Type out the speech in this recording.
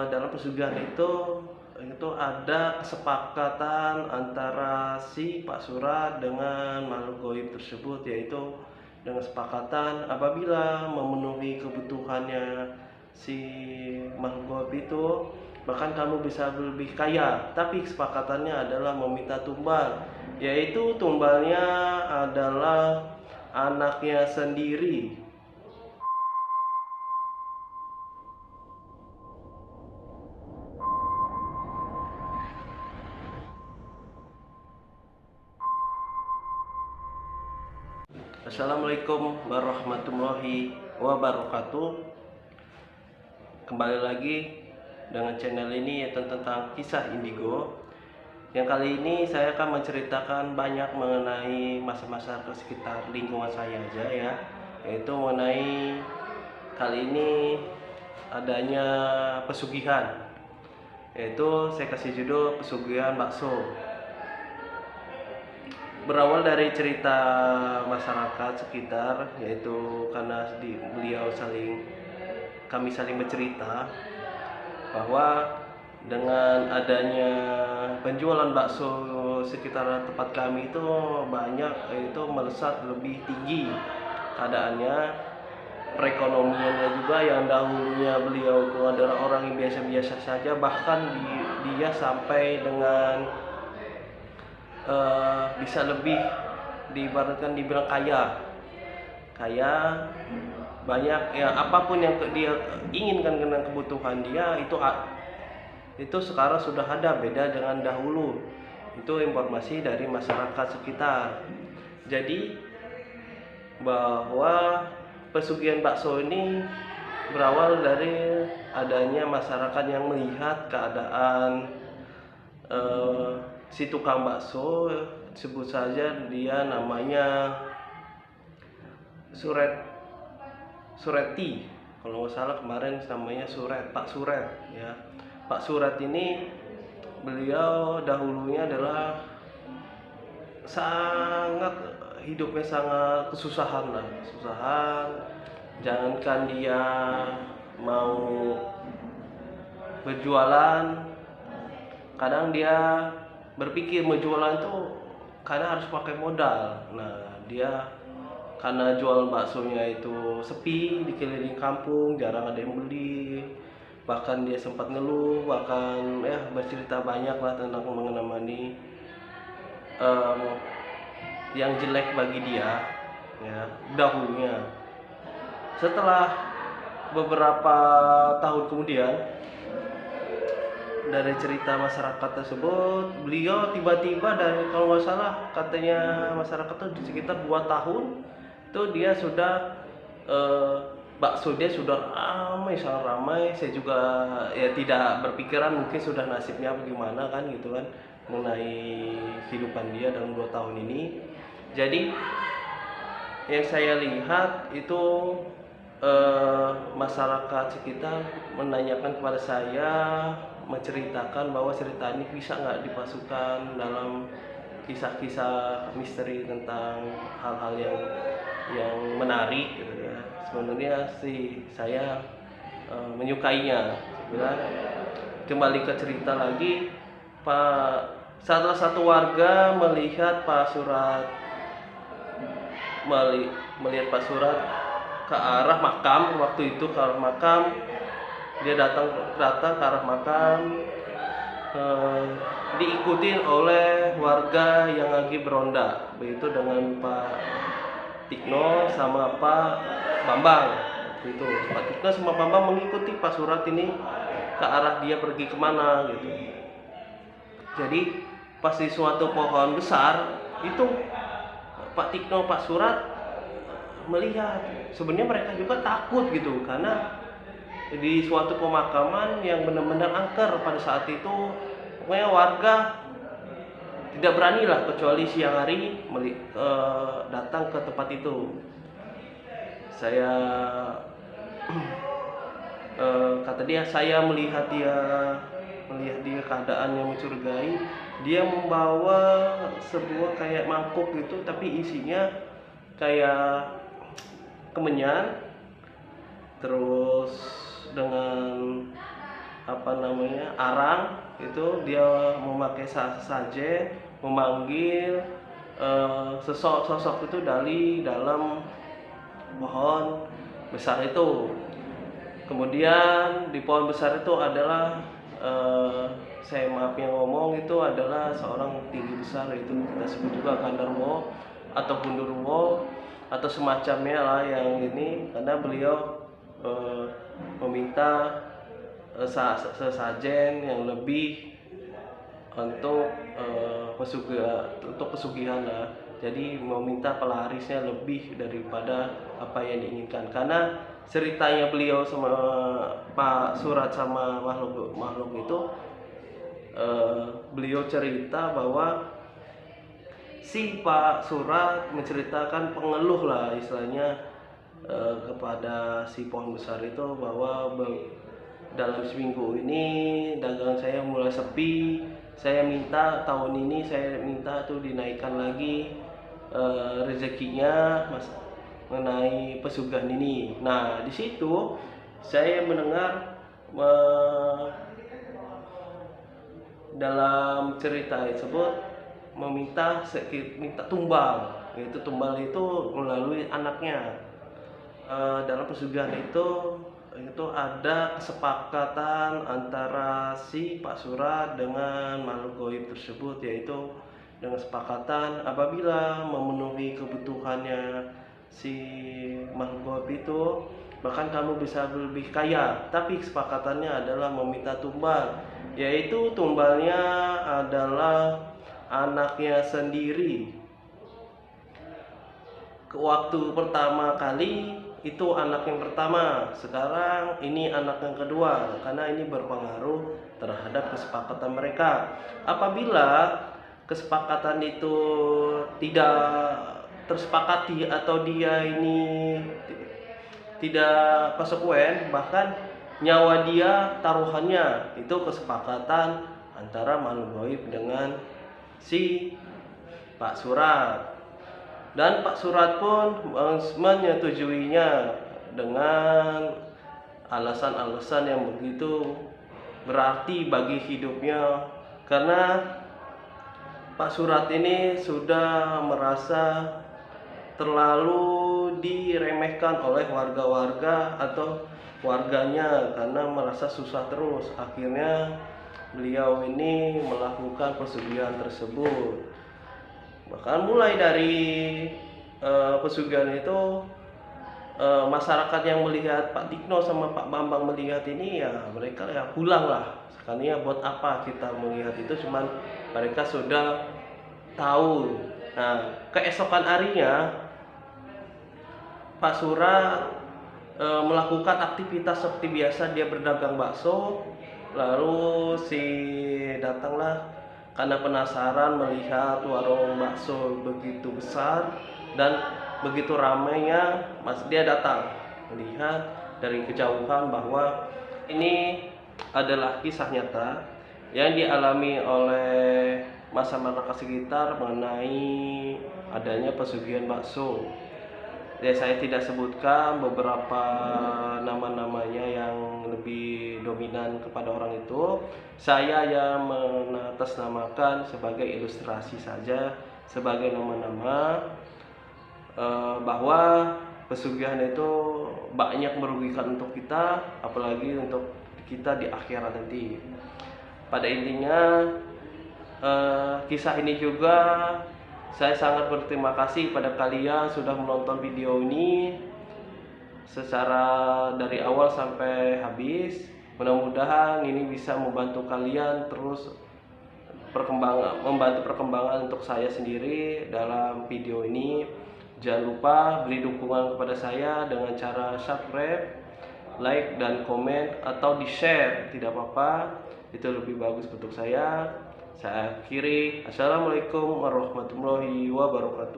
dalam pesugihan itu ada kesepakatan antara si Pak Surat dengan makhluk gaib tersebut, yaitu dengan kesepakatan apabila memenuhi kebutuhannya si makhluk gaib itu, bahkan kamu bisa lebih kaya. Tapi kesepakatannya adalah meminta tumbal, yaitu tumbalnya adalah anaknya sendiri. Assalamualaikum warahmatullahi wabarakatuh. Kembali lagi dengan channel ini, yaitu tentang kisah indigo. Yang kali ini saya akan menceritakan banyak mengenai masa-masa sekitar lingkungan saya aja ya, yaitu mengenai kali ini adanya pesugihan, yaitu saya kasih judul pesugihan bakso. Berawal dari cerita masyarakat sekitar, yaitu karena kami saling bercerita bahwa dengan adanya penjualan bakso sekitar tempat kami itu banyak, itu melesat lebih tinggi keadaannya, perekonomiannya juga. Yang dahulunya beliau itu adalah orang yang biasa-biasa saja, bahkan dia sampai dengan bisa lebih diibaratkan dibilang kaya banyak ya, apapun yang dia inginkan dengan kebutuhan dia itu sekarang sudah ada, beda dengan dahulu. Itu informasi dari masyarakat sekitar. Jadi bahwa pesugihan bakso ini berawal dari adanya masyarakat yang melihat keadaan si tukang bakso, sebut saja dia namanya Sureti, kalau nggak salah kemarin namanya Pak Suret ya. Pak Suret ini beliau dahulunya adalah hidupnya sangat kesusahan, jangankan dia mau berjualan, kadang dia berpikir mau jualan tuh karena harus pakai modal. Nah, dia karena jual baksonya itu sepi di keliling kampung, jarang ada yang beli. Bahkan dia sempat ngeluh, bahkan bercerita banyak lah tentang mengenai yang jelek bagi dia ya dahulunya. Setelah beberapa tahun kemudian, dari cerita masyarakat tersebut, beliau tiba-tiba, dari kalau nggak salah katanya masyarakat tuh di sekitar 2 tahun itu dia sudah bakso dia sudah sangat ramai. Saya juga ya tidak berpikiran mungkin sudah nasibnya bagaimana kan gitu kan, mengenai kehidupan dia dalam 2 tahun ini. Jadi yang saya lihat itu masyarakat sekitar menanyakan kepada saya, menceritakan bahwa cerita ini bisa nggak dimasukkan dalam kisah-kisah misteri tentang hal-hal yang menarik gitu ya. Sebenarnya sih saya menyukainya. Kembali ke cerita lagi, salah satu warga melihat Pak Surat ke arah makam. Waktu itu ke arah makam, dia datang ke arah makam, diikutin oleh warga yang lagi beronda, begitu dengan Pak Tikno sama Pak Bambang. Itu Pak Tikno sama Pak Bambang mengikuti Pak Surat ini ke arah dia pergi kemana gitu. Jadi pas di suatu pohon besar itu Pak Tikno, Pak Surat melihat. Sebenarnya mereka juga takut gitu, karena di suatu pemakaman yang benar-benar angker pada saat itu. Pokoknya warga tidak berani lah kecuali siang hari datang ke tempat itu. Saya kata dia, saya melihat dia keadaan yang mencurigai. Dia membawa sebuah kayak mangkuk gitu, tapi isinya kayak kemenyan, terus dengan arang itu dia memakai sajen memanggil sosok itu dari dalam pohon besar itu. Kemudian di pohon besar itu adalah saya maaf yang ngomong itu adalah seorang tinggi besar, itu kita sebut juga Gandarwo atau Gundurwo atau semacamnya lah yang ini, karena beliau meminta sesajen yang lebih untuk pesugihan lah. Jadi meminta pelarisnya lebih daripada apa yang diinginkan, karena ceritanya beliau sama Pak Surat sama makhluk itu, beliau cerita bahwa si Pak Surat menceritakan pengeluh lah istilahnya kepada si pohon besar itu, bahwa dalam seminggu ini dagangan saya mulai sepi, saya minta tahun ini saya minta tuh dinaikkan lagi rezekinya mengenai pesugihan ini. Nah di situ saya mendengar dalam cerita tersebut minta tumbal, yaitu tumbal itu melalui anaknya. Dalam pesugihan itu ada kesepakatan antara si Pak Surat dengan makhluk goib tersebut, yaitu dengan kesepakatan apabila memenuhi kebutuhannya si makhluk goib itu, bahkan kamu bisa lebih kaya. Tapi kesepakatannya adalah meminta tumbal, yaitu tumbalnya adalah anaknya sendiri. Waktu pertama kali itu anak yang pertama, sekarang ini anak yang kedua, karena ini berpengaruh terhadap kesepakatan mereka. Apabila kesepakatan itu tidak tersepakati atau dia ini tidak konsekuen, bahkan nyawa dia taruhannya, itu kesepakatan antara makhluk gaib dengan si Pak Surat. Dan Pak Surat pun menyetujuinya dengan alasan-alasan yang begitu berarti bagi hidupnya, karena Pak Surat ini sudah merasa terlalu diremehkan oleh warga-warga atau warganya, karena merasa susah terus. Akhirnya beliau ini melakukan pesugihan tersebut. Bahkan mulai dari pesugihan itu, masyarakat yang melihat Pak Tikno sama Pak Bambang melihat ini, ya mereka ya pulang lah. Sekalinya buat apa kita melihat itu, cuman mereka sudah tahu. Nah keesokan harinya Pak Surat melakukan aktivitas seperti biasa, dia berdagang bakso. Lalu datanglah karena penasaran melihat warung bakso begitu besar dan begitu ramainya, dia datang melihat dari kejauhan bahwa ini adalah kisah nyata yang dialami oleh masyarakat sekitar mengenai adanya pesugihan bakso. Ya, saya tidak sebutkan beberapa nama-namanya yang lebih dominan kepada orang itu. Saya yang mengatasnamakan sebagai ilustrasi saja, sebagai nama-nama bahwa pesugihan itu banyak merugikan untuk kita, apalagi untuk kita di akhirat nanti. Pada intinya kisah ini juga saya sangat berterima kasih pada kalian sudah menonton video ini secara dari awal sampai habis. Mudah-mudahan ini bisa membantu kalian terus membantu perkembangan untuk saya sendiri dalam video ini. Jangan lupa beri dukungan kepada saya dengan cara subscribe, like dan komen, atau di share, tidak apa-apa, itu lebih bagus untuk saya. Saya akhiri, assalamualaikum warahmatullahi wabarakatuh.